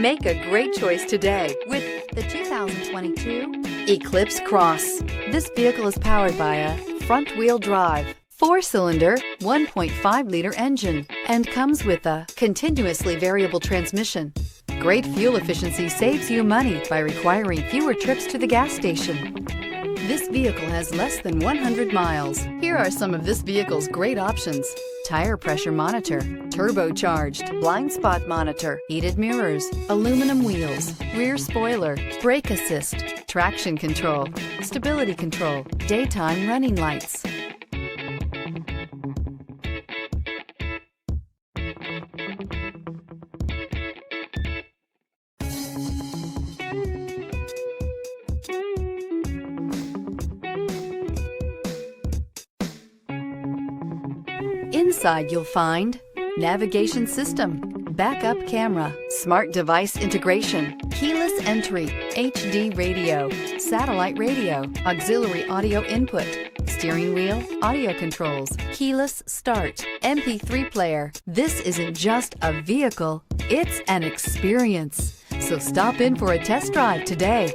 Make a great choice today with the 2022 Eclipse Cross. This vehicle is powered by a front-wheel drive, 4-cylinder, 1.5-liter engine, and comes with a continuously variable transmission. Great fuel efficiency saves you money by requiring fewer trips to the gas station. This vehicle has less than 100 miles. Here are some of this vehicle's great options: tire pressure monitor, turbocharged, blind spot monitor, heated mirrors, aluminum wheels, rear spoiler, brake assist, traction control, stability control, daytime running lights. Inside you'll find navigation system, backup camera, smart device integration, keyless entry, HD radio, satellite radio, auxiliary audio input, steering wheel audio controls, keyless start, MP3 player. This isn't just a vehicle, it's an experience. So stop in for a test drive today.